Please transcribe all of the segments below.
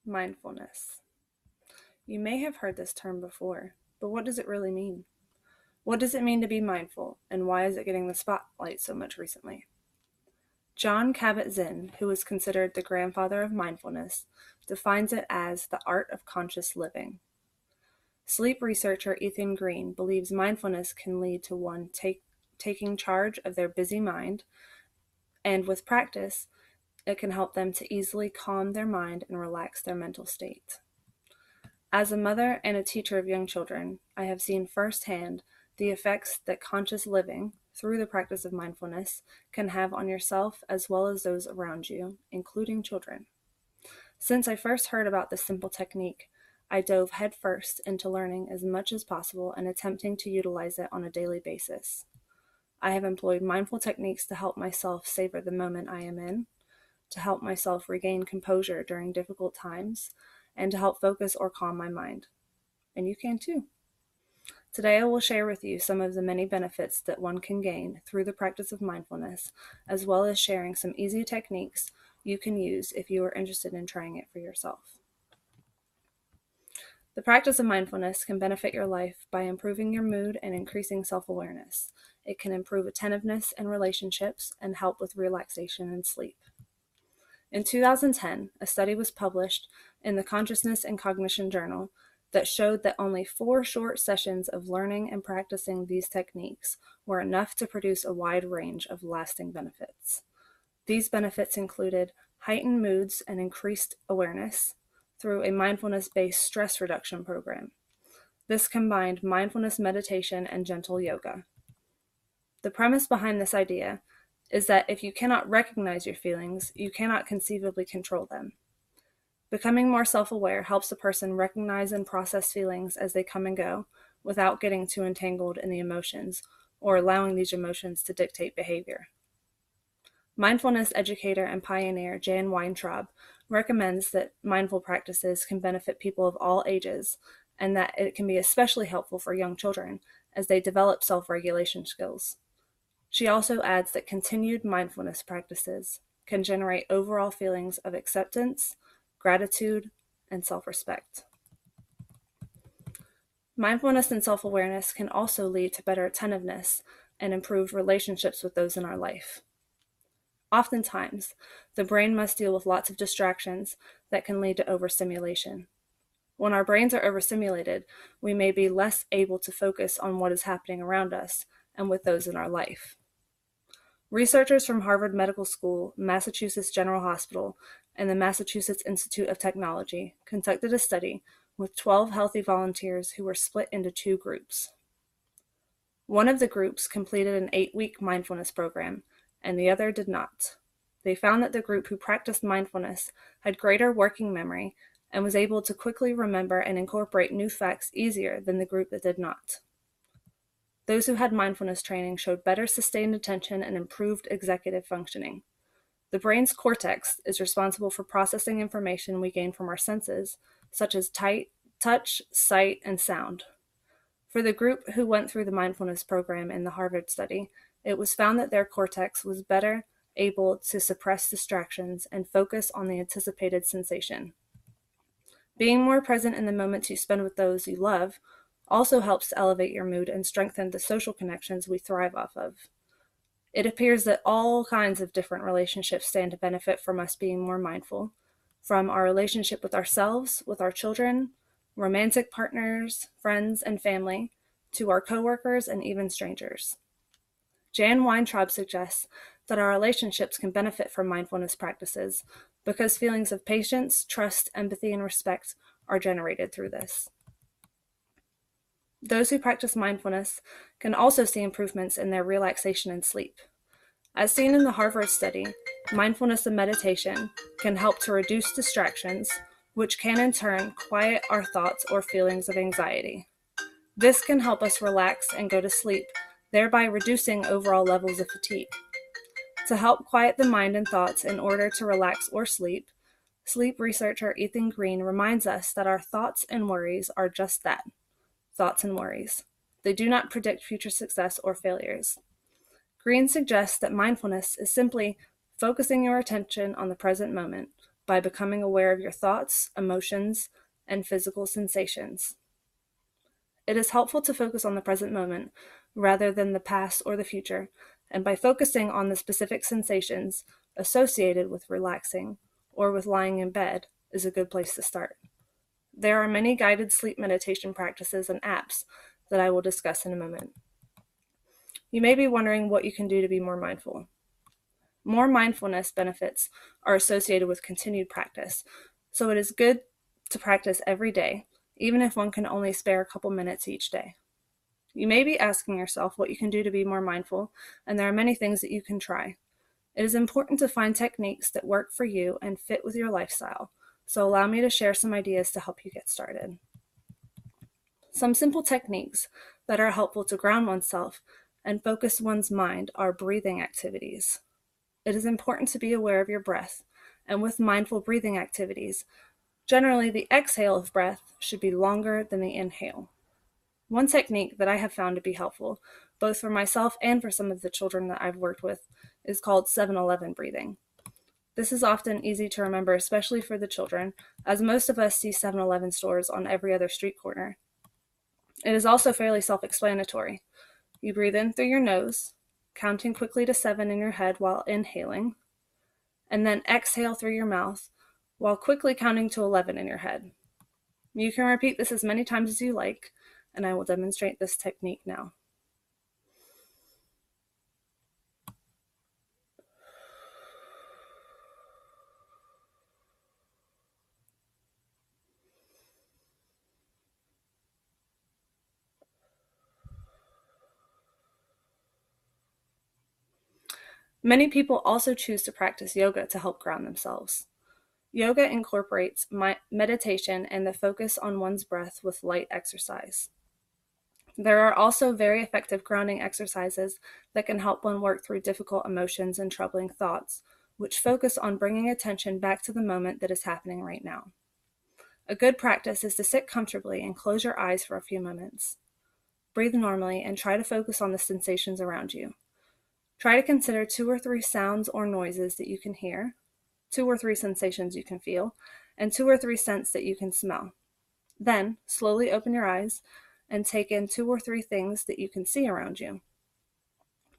Mindfulness. You may have heard this term before, but what does it really mean? What does it mean to be mindful, and why is it getting the spotlight so much recently? John Kabat-Zinn, who is considered the grandfather of mindfulness, defines it as the art of conscious living. Sleep researcher Ethan Green believes mindfulness can lead to one taking charge of their busy mind, and with practice, it can help them to easily calm their mind and relax their mental state. As a mother and a teacher of young children, I have seen firsthand the effects that conscious living, through the practice of mindfulness, can have on yourself as well as those around you, including children. Since I first heard about this simple technique, I dove headfirst into learning as much as possible and attempting to utilize it on a daily basis. I have employed mindful techniques to help myself savor the moment I am in, to help myself regain composure during difficult times, and to help focus or calm my mind. And you can too. Today I will share with you some of the many benefits that one can gain through the practice of mindfulness, as well as sharing some easy techniques you can use if you are interested in trying it for yourself. The practice of mindfulness can benefit your life by improving your mood and increasing self-awareness. It can improve attentiveness and relationships and help with relaxation and sleep. In 2010, a study was published in the Consciousness and Cognition Journal that showed that only 4 short sessions of learning and practicing these techniques were enough to produce a wide range of lasting benefits. These benefits included heightened moods and increased awareness through a mindfulness-based stress reduction program. This combined mindfulness meditation and gentle yoga. The premise behind this idea is that if you cannot recognize your feelings, you cannot conceivably control them. Becoming more self-aware helps a person recognize and process feelings as they come and go without getting too entangled in the emotions or allowing these emotions to dictate behavior. Mindfulness educator and pioneer Jan Weintraub recommends that mindful practices can benefit people of all ages and that it can be especially helpful for young children as they develop self-regulation skills. She also adds that continued mindfulness practices can generate overall feelings of acceptance, gratitude, and self-respect. Mindfulness and self-awareness can also lead to better attentiveness and improved relationships with those in our life. Oftentimes, the brain must deal with lots of distractions that can lead to overstimulation. When our brains are overstimulated, we may be less able to focus on what is happening around us and with those in our life. Researchers from Harvard Medical School, Massachusetts General Hospital, and the Massachusetts Institute of Technology conducted a study with 12 healthy volunteers who were split into 2 groups. One of the groups completed an 8-week mindfulness program, and the other did not. They found that the group who practiced mindfulness had greater working memory and was able to quickly remember and incorporate new facts easier than the group that did not. Those who had mindfulness training showed better sustained attention and improved executive functioning. The brain's cortex is responsible for processing information we gain from our senses, such as touch, sight, and sound. For the group who went through the mindfulness program in the Harvard study, it was found that their cortex was better able to suppress distractions and focus on the anticipated sensation. Being more present in the moments you spend with those you love also helps to elevate your mood and strengthen the social connections we thrive off of. It appears that all kinds of different relationships stand to benefit from us being more mindful, from our relationship with ourselves, with our children, romantic partners, friends, and family, to our coworkers and even strangers. Jan Weintraub suggests that our relationships can benefit from mindfulness practices because feelings of patience, trust, empathy, and respect are generated through this. Those who practice mindfulness can also see improvements in their relaxation and sleep. As seen in the Harvard study, mindfulness and meditation can help to reduce distractions, which can in turn quiet our thoughts or feelings of anxiety. This can help us relax and go to sleep, thereby reducing overall levels of fatigue. To help quiet the mind and thoughts in order to relax or sleep, sleep researcher Ethan Green reminds us that our thoughts and worries are just that, thoughts and worries. They do not predict future success or failures. Green suggests that mindfulness is simply focusing your attention on the present moment, by becoming aware of your thoughts, emotions, and physical sensations. It is helpful to focus on the present moment rather than the past or the future, and by focusing on the specific sensations associated with relaxing or with lying in bed is a good place to start. There are many guided sleep meditation practices and apps that I will discuss in a moment. You may be wondering what you can do to be more mindful. More mindfulness benefits are associated with continued practice, so it is good to practice every day, even if one can only spare a couple minutes each day. You may be asking yourself what you can do to be more mindful, and there are many things that you can try. It is important to find techniques that work for you and fit with your lifestyle, so allow me to share some ideas to help you get started. Some simple techniques that are helpful to ground oneself and focus one's mind are breathing activities. It is important to be aware of your breath, and with mindful breathing activities, generally the exhale of breath should be longer than the inhale. One technique that I have found to be helpful, both for myself and for some of the children that I've worked with, is called 7-Eleven breathing. This is often easy to remember, especially for the children, as most of us see 7-Eleven stores on every other street corner. It is also fairly self-explanatory. You breathe in through your nose, counting quickly to 7 in your head while inhaling, and then exhale through your mouth while quickly counting to 11 in your head. You can repeat this as many times as you like, and I will demonstrate this technique now. Many people also choose to practice yoga to help ground themselves. Yoga incorporates meditation and the focus on one's breath with light exercise. There are also very effective grounding exercises that can help one work through difficult emotions and troubling thoughts, which focus on bringing attention back to the moment that is happening right now. A good practice is to sit comfortably and close your eyes for a few moments. Breathe normally and try to focus on the sensations around you. Try to consider 2 or 3 sounds or noises that you can hear, 2 or 3 sensations you can feel, and 2 or 3 scents that you can smell. Then, slowly open your eyes and take in 2 or 3 things that you can see around you.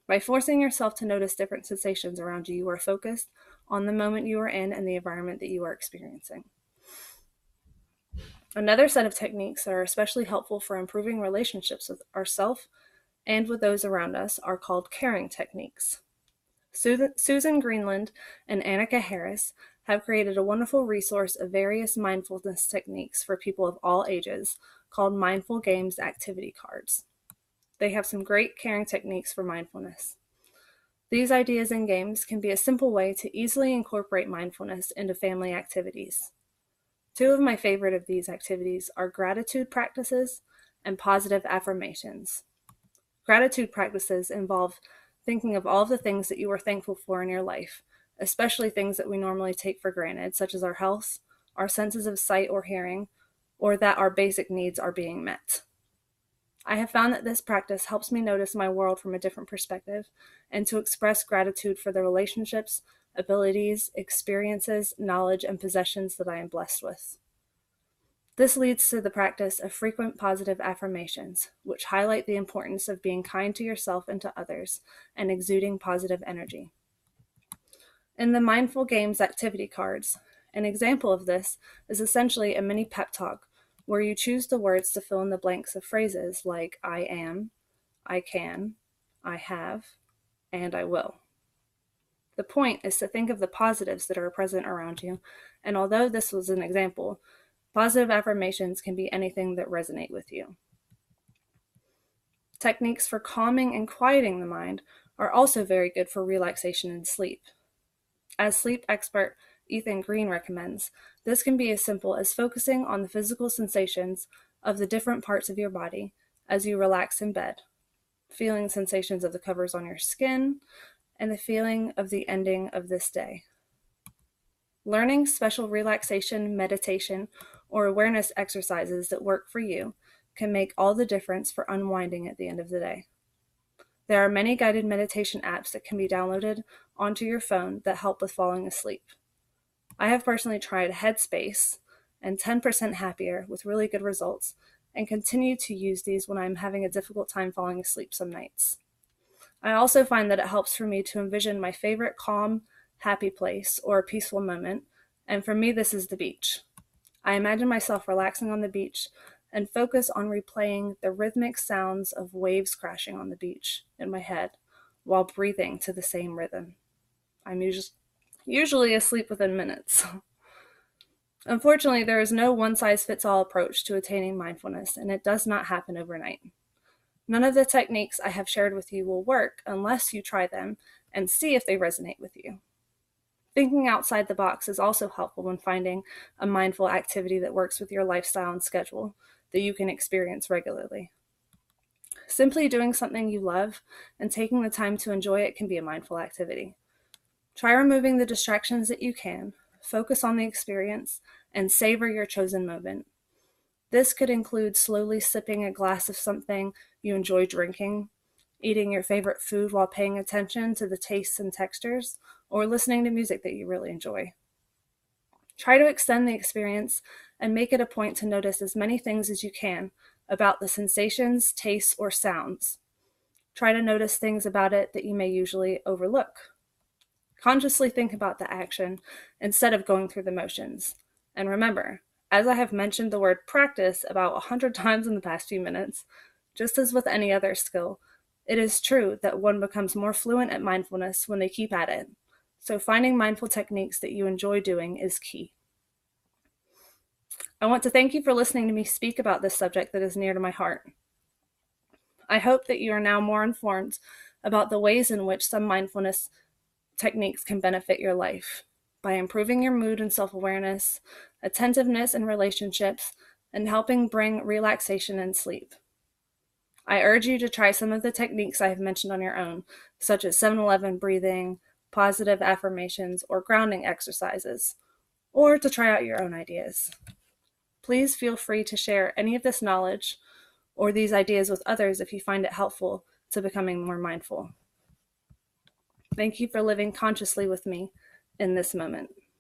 By forcing yourself to notice different sensations around you, you are focused on the moment you are in and the environment that you are experiencing. Another set of techniques that are especially helpful for improving relationships with ourselves and with those around us are called caring techniques. Susan Greenland and Annika Harris have created a wonderful resource of various mindfulness techniques for people of all ages called Mindful Games activity cards. They have some great caring techniques for mindfulness. These ideas and games can be a simple way to easily incorporate mindfulness into family activities. 2 of my favorite of these activities are gratitude practices and positive affirmations. Gratitude practices involve thinking of all of the things that you are thankful for in your life, especially things that we normally take for granted, such as our health, our senses of sight or hearing, or that our basic needs are being met. I have found that this practice helps me notice my world from a different perspective and to express gratitude for the relationships, abilities, experiences, knowledge, and possessions that I am blessed with. This leads to the practice of frequent positive affirmations, which highlight the importance of being kind to yourself and to others and exuding positive energy. In the Mindful Games activity cards, an example of this is essentially a mini pep talk where you choose the words to fill in the blanks of phrases like I am, I can, I have, and I will. The point is to think of the positives that are present around you, and although this was an example, positive affirmations can be anything that resonate with you. Techniques for calming and quieting the mind are also very good for relaxation and sleep. As sleep expert Ethan Green recommends, this can be as simple as focusing on the physical sensations of the different parts of your body as you relax in bed, feeling sensations of the covers on your skin, and the feeling of the ending of this day. Learning special relaxation, meditation, or awareness exercises that work for you can make all the difference for unwinding at the end of the day. There are many guided meditation apps that can be downloaded onto your phone that help with falling asleep. I have personally tried Headspace and 10% Happier with really good results, and continue to use these when I'm having a difficult time falling asleep some nights. I also find that it helps for me to envision my favorite calm, happy place or a peaceful moment, and for me, this is the beach. I imagine myself relaxing on the beach and focus on replaying the rhythmic sounds of waves crashing on the beach in my head while breathing to the same rhythm. I'm usually asleep within minutes. Unfortunately, there is no one-size-fits-all approach to attaining mindfulness, and it does not happen overnight. None of the techniques I have shared with you will work unless you try them and see if they resonate with you. Thinking outside the box is also helpful when finding a mindful activity that works with your lifestyle and schedule that you can experience regularly. Simply doing something you love and taking the time to enjoy it can be a mindful activity. Try removing the distractions that you can, focus on the experience, and savor your chosen moment. This could include slowly sipping a glass of something you enjoy drinking, eating your favorite food while paying attention to the tastes and textures, or listening to music that you really enjoy. Try to extend the experience and make it a point to notice as many things as you can about the sensations, tastes, or sounds. Try to notice things about it that you may usually overlook. Consciously think about the action instead of going through the motions. And remember, as I have mentioned the word practice about 100 times in the past few minutes, just as with any other skill, it is true that one becomes more fluent at mindfulness when they keep at it. So finding mindful techniques that you enjoy doing is key. I want to thank you for listening to me speak about this subject that is near to my heart. I hope that you are now more informed about the ways in which some mindfulness techniques can benefit your life by improving your mood and self-awareness, attentiveness in relationships, and helping bring relaxation and sleep. I urge you to try some of the techniques I have mentioned on your own, such as 7-Eleven breathing, positive affirmations, or grounding exercises, or to try out your own ideas. Please feel free to share any of this knowledge or these ideas with others if you find it helpful to becoming more mindful. Thank you for living consciously with me in this moment.